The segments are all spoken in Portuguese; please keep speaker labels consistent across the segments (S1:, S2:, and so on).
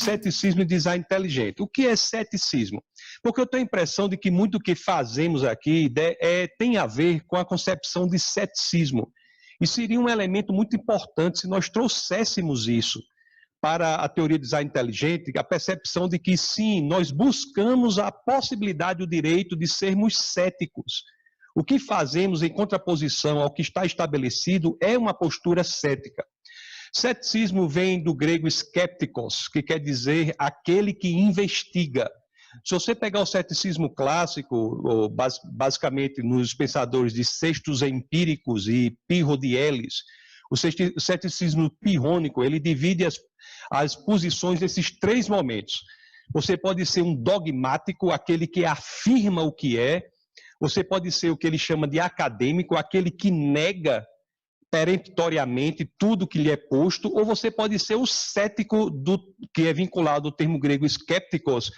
S1: ceticismo e design inteligente. O que é ceticismo? Porque eu tenho a impressão de que muito do que fazemos aqui tem a ver com a concepção de ceticismo. E seria um elemento muito importante se nós trouxéssemos isso para a teoria de design inteligente, a percepção de que, sim, nós buscamos a possibilidade, o direito de sermos céticos. O que fazemos em contraposição ao que está estabelecido é uma postura cética. Ceticismo vem do grego skeptikos, que quer dizer aquele que investiga. Se você pegar o ceticismo clássico, basicamente nos pensadores de Sextus Empíricos e Pirro de Elis, o ceticismo pirrônico, ele divide as posições desses três momentos. Você pode ser um dogmático, aquele que afirma o que é. Você pode ser o que ele chama de acadêmico, aquele que nega peremptoriamente tudo que lhe é posto, ou você pode ser o cético, que é vinculado ao termo grego skeptikos,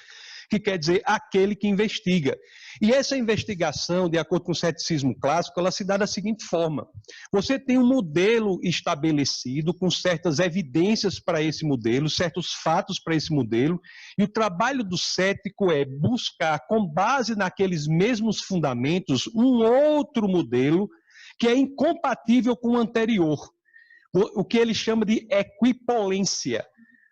S1: que quer dizer aquele que investiga. E essa investigação, de acordo com o ceticismo clássico, ela se dá da seguinte forma. Você tem um modelo estabelecido, com certas evidências para esse modelo, certos fatos para esse modelo, e o trabalho do cético é buscar, com base naqueles mesmos fundamentos, um outro modelo que é incompatível com o anterior, o que ele chama de equipolência.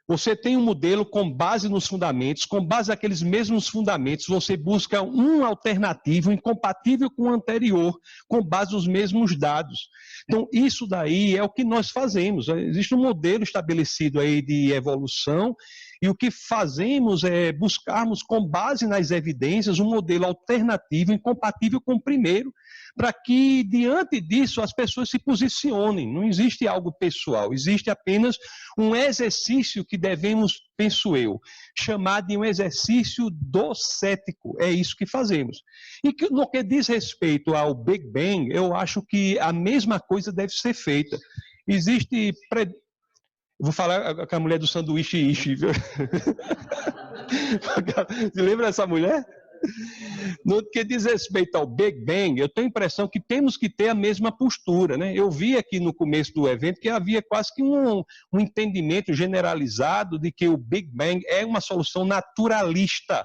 S1: Você tem um modelo com base nos fundamentos, com base naqueles mesmos fundamentos, você busca um alternativo incompatível com o anterior, com base nos mesmos dados. Então, isso daí é o que nós fazemos. Existe um modelo estabelecido aí de evolução, e o que fazemos é buscarmos, com base nas evidências, um modelo alternativo incompatível com o primeiro, para que, diante disso, as pessoas se posicionem. Não existe algo pessoal, existe apenas um exercício que devemos, penso eu, chamar de um exercício do cético. É isso que fazemos. E que, no que diz respeito ao Big Bang, eu acho que a mesma coisa deve ser feita. Existe... Vou falar com a mulher do sanduíche ishi. Você lembra dessa mulher? No que diz respeito ao Big Bang, eu tenho a impressão que temos que ter a mesma postura, né? Eu vi aqui no começo do evento que havia quase que um entendimento generalizado de que o Big Bang é uma solução naturalista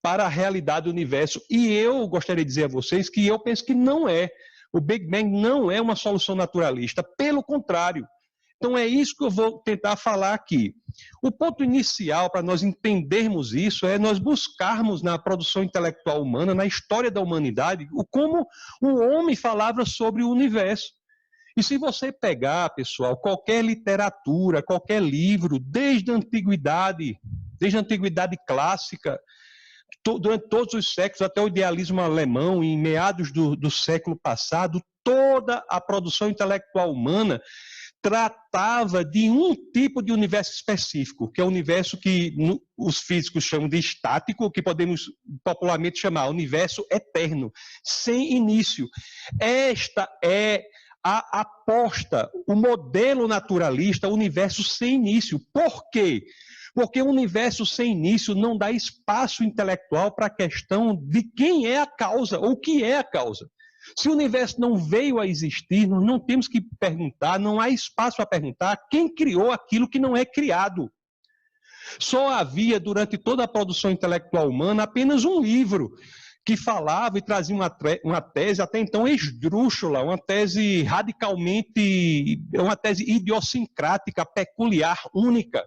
S1: para a realidade do universo. E eu gostaria de dizer a vocês que eu penso que não é. O Big Bang não é uma solução naturalista, pelo contrário. Então é isso que eu vou tentar falar aqui. O ponto inicial para nós entendermos isso é nós buscarmos na produção intelectual humana, na história da humanidade, como o homem falava sobre o universo. E se você pegar, pessoal, qualquer literatura, qualquer livro, desde a antiguidade clássica, durante todos os séculos, até o idealismo alemão, em meados do século passado, toda a produção intelectual humana tratava de um tipo de universo específico, que é o universo que os físicos chamam de estático, que podemos popularmente chamar universo eterno, sem início. Esta é a aposta, o modelo naturalista, o universo sem início. Por quê? Porque o universo sem início não dá espaço intelectual para a questão de quem é a causa, ou o que é a causa. Se o universo não veio a existir, nós não temos que perguntar, não há espaço para perguntar quem criou aquilo que não é criado. Só havia, durante toda a produção intelectual humana, apenas um livro que falava e trazia uma tese até então esdrúxula, uma tese radicalmente, uma tese idiosincrática, peculiar, única,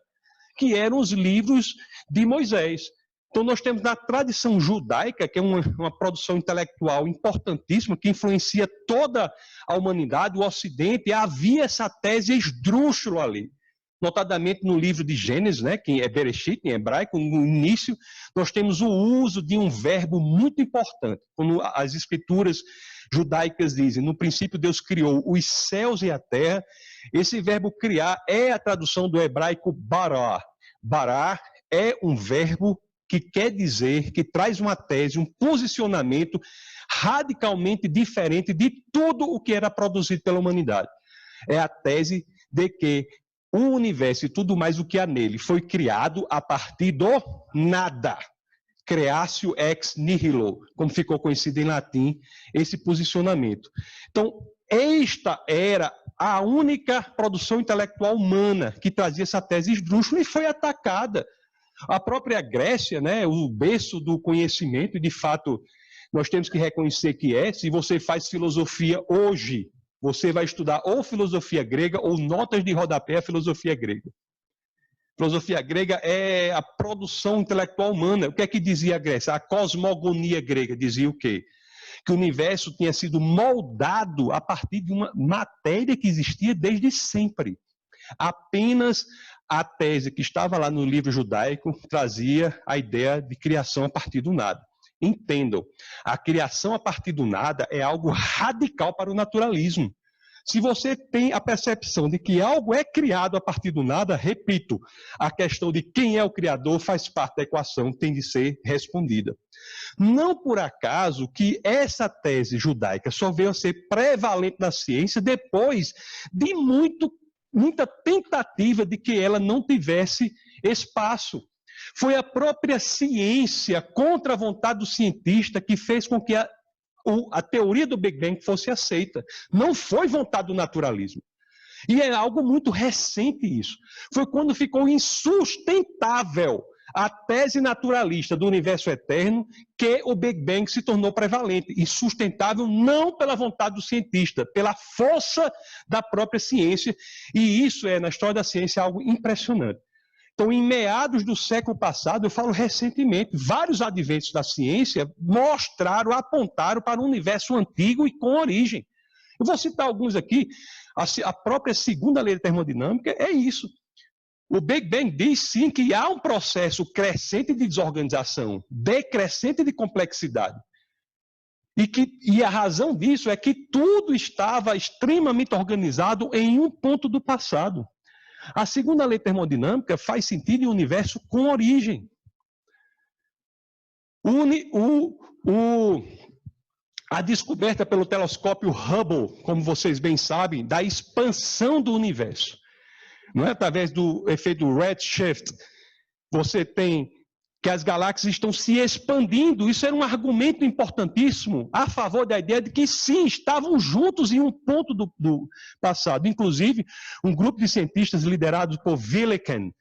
S1: que eram os livros de Moisés. Então, nós temos na tradição judaica, que é uma produção intelectual importantíssima, que influencia toda a humanidade, o Ocidente, e havia essa tese esdrúxula ali. Notadamente no livro de Gênesis, né, que é Bereshit, em hebraico, no início, nós temos o uso de um verbo muito importante. Quando as escrituras judaicas dizem, no princípio Deus criou os céus e a terra, esse verbo criar é a tradução do hebraico bará. Bará é um verbo que quer dizer, que traz uma tese, um posicionamento radicalmente diferente de tudo o que era produzido pela humanidade. É a tese de que o universo e tudo mais o que há nele foi criado a partir do nada. Creatio ex nihilo, como ficou conhecido em latim, esse posicionamento. Então, esta era a única produção intelectual humana que trazia essa tese esdrúxula e foi atacada. A própria Grécia, né, o berço do conhecimento, e de fato nós temos que reconhecer que é, se você faz filosofia hoje, você vai estudar ou filosofia grega ou notas de rodapé a filosofia grega. Filosofia grega é a produção intelectual humana. O que é que dizia a Grécia? A cosmogonia grega dizia o quê? Que o universo tinha sido moldado a partir de uma matéria que existia desde sempre. Apenas a tese que estava lá no livro judaico trazia a ideia de criação a partir do nada. Entendam, a criação a partir do nada é algo radical para o naturalismo. Se você tem a percepção de que algo é criado a partir do nada, repito, a questão de quem é o criador faz parte da equação, tem de ser respondida. Não por acaso que essa tese judaica só veio a ser prevalente na ciência depois de muita tentativa de que ela não tivesse espaço. Foi a própria ciência, contra a vontade do cientista, que fez com que a teoria do Big Bang fosse aceita. Não foi vontade do naturalismo. E é algo muito recente isso. Foi quando ficou insustentável a tese naturalista do universo eterno que o Big Bang se tornou prevalente. Insustentável não pela vontade do cientista, pela força da própria ciência. E isso é, na história da ciência, algo impressionante. Então, em meados do século passado, eu falo recentemente, vários adventos da ciência mostraram, apontaram para um universo antigo e com origem. Eu vou citar alguns aqui. A própria segunda lei da termodinâmica é isso. O Big Bang diz, sim, que há um processo crescente de desorganização, decrescente de complexidade. E a razão disso é que tudo estava extremamente organizado em um ponto do passado. A segunda lei termodinâmica faz sentido em um universo com origem. A descoberta pelo telescópio Hubble, como vocês bem sabem, da expansão do universo. Não é? Através do efeito redshift, você tem que as galáxias estão se expandindo. Isso era um argumento importantíssimo a favor da ideia de que, sim, estavam juntos em um ponto do passado. Inclusive, um grupo de cientistas liderados por Villekan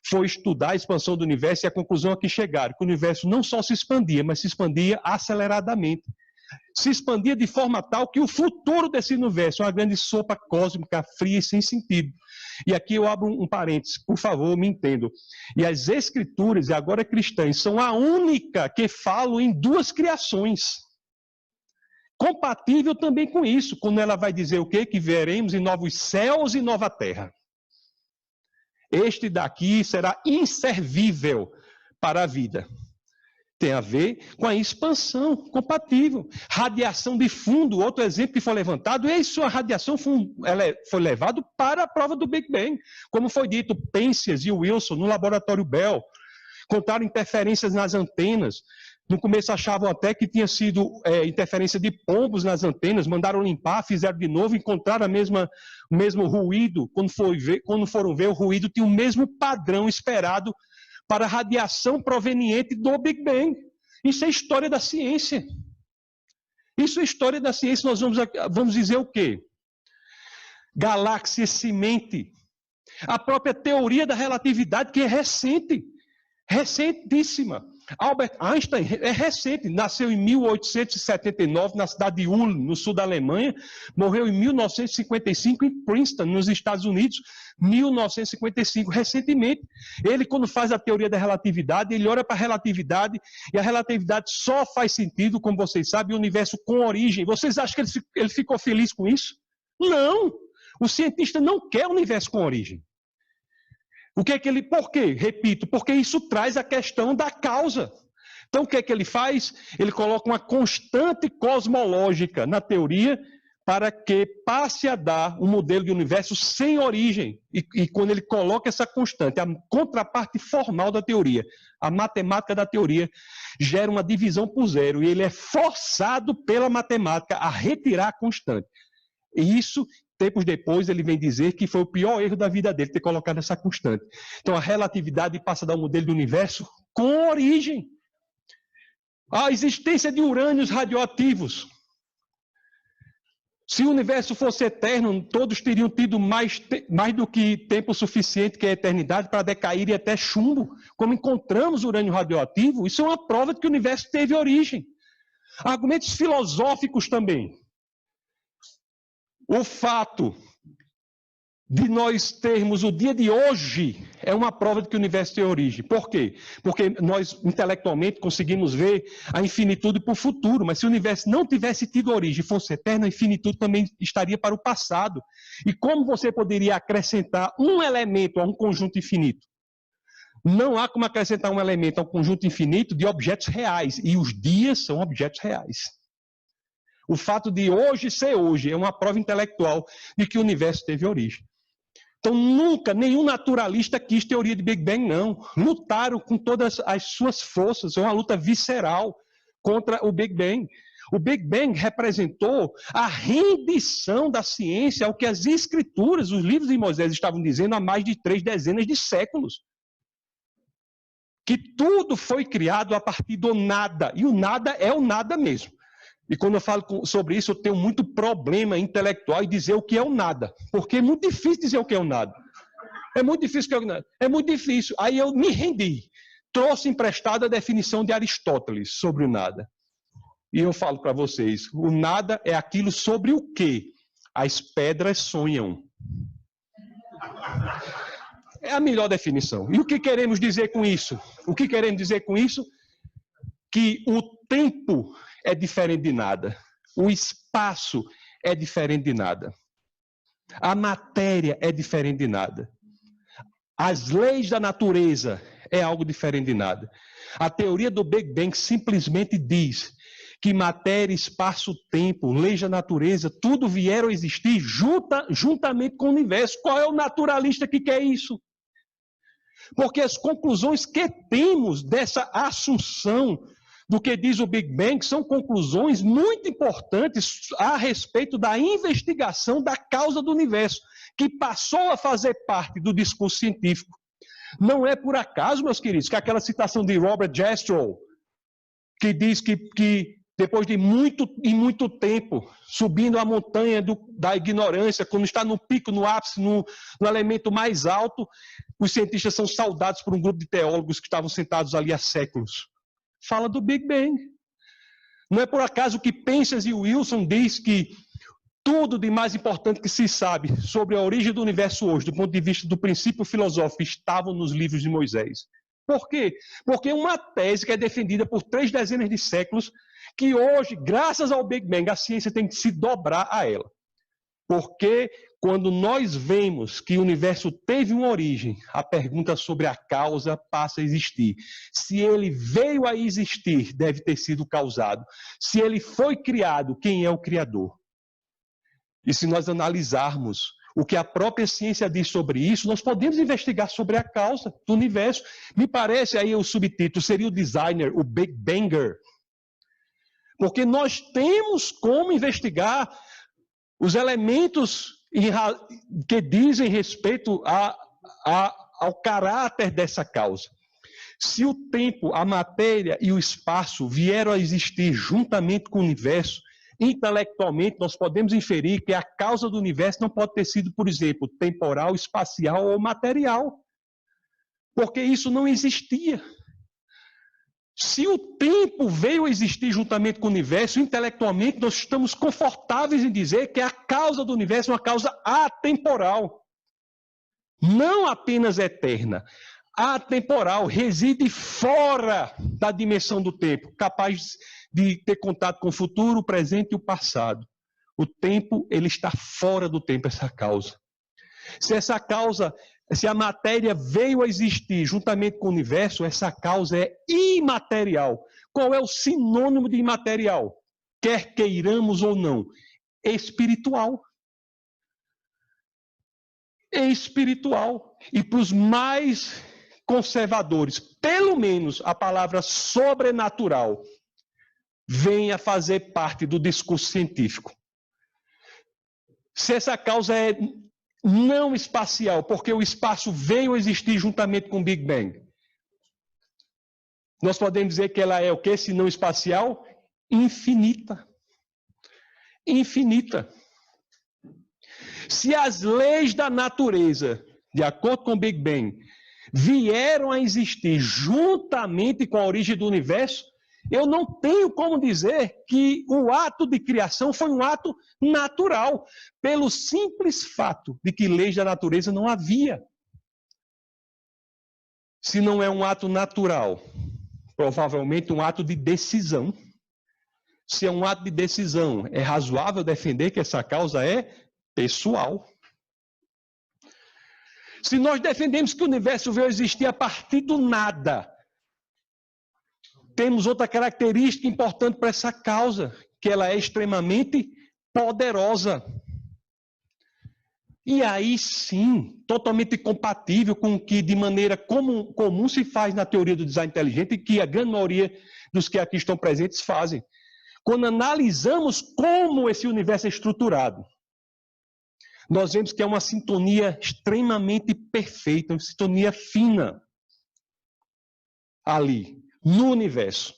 S1: foi estudar a expansão do universo e a conclusão a que chegaram, que o universo não só se expandia, mas se expandia aceleradamente. Se expandia de forma tal que o futuro desse universo é uma grande sopa cósmica, fria e sem sentido. E aqui eu abro um parênteses, por favor, me entendam. E as escrituras, e agora cristãs, são a única que falam em duas criações. Compatível também com isso, quando ela vai dizer o quê? Que veremos em novos céus e nova terra. Este daqui será inservível para a vida. Tem a ver com a expansão, compatível. Radiação de fundo, outro exemplo que foi levantado, e isso, a radiação foi levado para a prova do Big Bang. Como foi dito, Penzias e Wilson, no laboratório Bell, contaram interferências nas antenas. No começo achavam até que tinha sido interferência de pombos nas antenas, mandaram limpar, fizeram de novo, encontraram o mesmo ruído. Quando foram ver, o ruído tinha o mesmo padrão esperado para a radiação proveniente do Big Bang. Isso é história da ciência. Isso é história da ciência. Nós vamos dizer o quê? Galáxia semente. A própria teoria da relatividade, que é recente. Recentíssima. Albert Einstein é recente, nasceu em 1879 na cidade de Ulm, no sul da Alemanha, morreu em 1955 em Princeton, nos Estados Unidos, 1955, recentemente. Ele, quando faz a teoria da relatividade, ele olha para a relatividade, e a relatividade só faz sentido, como vocês sabem, o universo com origem. Vocês acham que ele ficou feliz com isso? Não! O cientista não quer o universo com origem. Por quê? Repito, porque isso traz a questão da causa. Então, o que é que ele faz? Ele coloca uma constante cosmológica na teoria para que passe a dar um modelo de universo sem origem. E quando ele coloca essa constante, a contraparte formal da teoria, a matemática da teoria, gera uma divisão por zero. E ele é forçado pela matemática a retirar a constante. E isso, tempos depois, ele vem dizer que foi o pior erro da vida dele, ter colocado essa constante. Então, a relatividade passa a dar um modelo de universo com origem. A existência de urânios radioativos. Se o universo fosse eterno, todos teriam tido mais do que tempo suficiente, que é a eternidade, para decair e até chumbo. Como encontramos urânio radioativo, isso é uma prova de que o universo teve origem. Argumentos filosóficos também. O fato de nós termos o dia de hoje é uma prova de que o universo tem origem. Por quê? Porque nós, intelectualmente, conseguimos ver a infinitude para o futuro, mas se o universo não tivesse tido origem e fosse eterno, a infinitude também estaria para o passado. E como você poderia acrescentar um elemento a um conjunto infinito? Não há como acrescentar um elemento a um conjunto infinito de objetos reais, e os dias são objetos reais. O fato de hoje ser hoje é uma prova intelectual de que o universo teve origem. Então, nunca, nenhum naturalista quis teoria de Big Bang, não. Lutaram com todas as suas forças, é uma luta visceral contra o Big Bang. O Big Bang representou a rendição da ciência ao que as escrituras, os livros de Moisés estavam dizendo há mais de 3 dezenas de séculos. Que tudo foi criado a partir do nada, e o nada é o nada mesmo. E quando eu falo sobre isso, eu tenho muito problema intelectual em dizer o que é o nada. Porque é muito difícil dizer o que é o nada. É muito difícil o que é o nada. É muito difícil. Aí eu me rendi. Trouxe emprestada a definição de Aristóteles sobre o nada. E eu falo para vocês, o nada é aquilo sobre o que as pedras sonham. É a melhor definição. E o que queremos dizer com isso? O que queremos dizer com isso? Que o tempo é diferente de nada. O espaço é diferente de nada. A matéria é diferente de nada. As leis da natureza é algo diferente de nada. A teoria do Big Bang simplesmente diz que matéria, espaço, tempo, leis da natureza, tudo vieram a existir juntamente com o universo. Qual é o naturalista que quer isso? Porque as conclusões que temos dessa assunção do que diz o Big Bang são conclusões muito importantes a respeito da investigação da causa do universo, que passou a fazer parte do discurso científico. Não é por acaso, meus queridos, que aquela citação de Robert Jastrow, que diz que depois de muito tempo, subindo a montanha da ignorância, quando está no pico, no ápice, no elemento mais alto, os cientistas são saudados por um grupo de teólogos que estavam sentados ali há séculos. Fala do Big Bang. Não é por acaso que Pensas e Wilson diz que tudo de mais importante que se sabe sobre a origem do universo hoje, do ponto de vista do princípio filosófico, estavam nos livros de Moisés. Por quê? Porque uma tese que é defendida por 3 dezenas de séculos, que hoje, graças ao Big Bang, a ciência tem que se dobrar a ela. Porque quando nós vemos que o universo teve uma origem, a pergunta sobre a causa passa a existir. Se ele veio a existir, deve ter sido causado. Se ele foi criado, quem é o criador? E se nós analisarmos o que a própria ciência diz sobre isso, nós podemos investigar sobre a causa do universo. Me parece, aí o subtítulo seria o designer, o Big Banger. Porque nós temos como investigar os elementos que dizem respeito ao caráter dessa causa. Se o tempo, a matéria e o espaço vieram a existir juntamente com o universo, intelectualmente nós podemos inferir que a causa do universo não pode ter sido, por exemplo, temporal, espacial ou material. Porque isso não existia. Se o tempo veio a existir juntamente com o universo, intelectualmente nós estamos confortáveis em dizer que a causa do universo é uma causa atemporal. Não apenas eterna. Atemporal, reside fora da dimensão do tempo, capaz de ter contato com o futuro, o presente e o passado. O tempo, ele está fora do tempo, essa causa. Se a matéria veio a existir juntamente com o universo, essa causa é imaterial. Qual é o sinônimo de imaterial? Quer queiramos ou não, espiritual. Espiritual. E para os mais conservadores, pelo menos a palavra sobrenatural vem a fazer parte do discurso científico. Se essa causa é não espacial, porque o espaço veio a existir juntamente com o Big Bang, nós podemos dizer que ela é o quê? Se não espacial? Infinita. Infinita. Se as leis da natureza, de acordo com o Big Bang, vieram a existir juntamente com a origem do universo, eu não tenho como dizer que o ato de criação foi um ato natural, pelo simples fato de que leis da natureza não havia. Se não é um ato natural, provavelmente um ato de decisão. Se é um ato de decisão, é razoável defender que essa causa é pessoal. Se nós defendemos que o universo veio existir a partir do nada, temos outra característica importante para essa causa, que ela é extremamente poderosa. E aí sim, totalmente compatível com o que de maneira comum se faz na teoria do design inteligente e que a grande maioria dos que aqui estão presentes fazem. Quando analisamos como esse universo é estruturado, nós vemos que é uma sintonia extremamente perfeita, uma sintonia fina ali, no universo.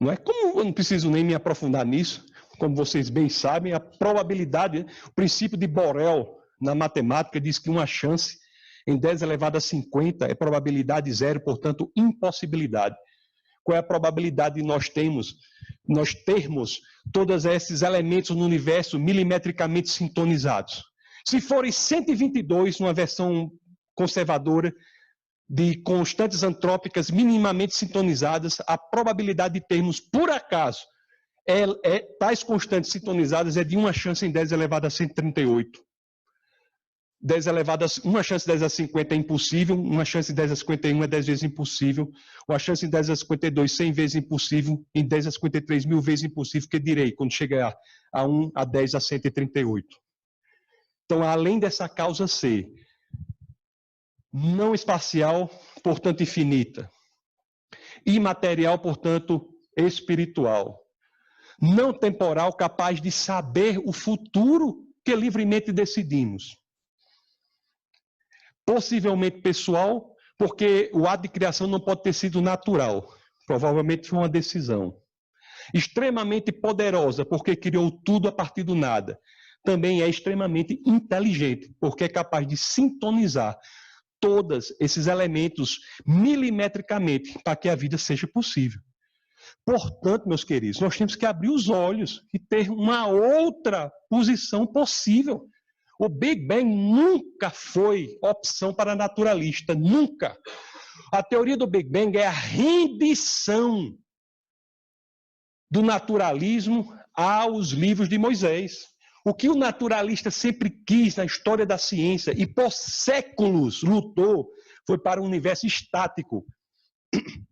S1: Não é como eu não preciso nem me aprofundar nisso, como vocês bem sabem, a probabilidade, o princípio de Borel na matemática diz que uma chance em 10 elevado a 50 é probabilidade zero, portanto, impossibilidade. Qual é a probabilidade de nós termos todos esses elementos no universo milimetricamente sintonizados? Se forem 122, numa versão conservadora, de constantes antrópicas minimamente sintonizadas, a probabilidade de termos, por acaso, tais constantes sintonizadas é de uma chance em 10 elevado a 138. Uma chance em 10 a 50 é impossível, uma chance em 10 a 51 é 10 vezes impossível, uma chance em 10 a 52 100 vezes impossível, em 10 a 53 1000 vezes impossível, que direi, quando chegar a 1 a 10 a 138. Então, além dessa causa ser não espacial, portanto infinita, imaterial, portanto espiritual, não temporal, capaz de saber o futuro que livremente decidimos, possivelmente pessoal, porque o ato de criação não pode ter sido natural, provavelmente foi uma decisão. Extremamente poderosa, porque criou tudo a partir do nada. Também é extremamente inteligente, porque é capaz de sintonizar todos esses elementos milimetricamente para que a vida seja possível. Portanto, meus queridos, nós temos que abrir os olhos e ter uma outra posição possível. O Big Bang nunca foi opção para naturalista, nunca. A teoria do Big Bang é a rendição do naturalismo aos livros de Moisés. O que o naturalista sempre quis na história da ciência e por séculos lutou foi para um universo estático,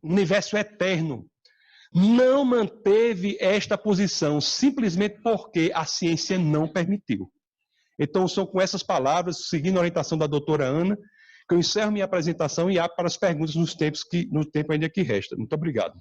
S1: um universo eterno. Não manteve esta posição simplesmente porque a ciência não permitiu. Então, são com essas palavras, seguindo a orientação da doutora Ana, que eu encerro minha apresentação e abro para as perguntas no tempo ainda que resta. Muito obrigado.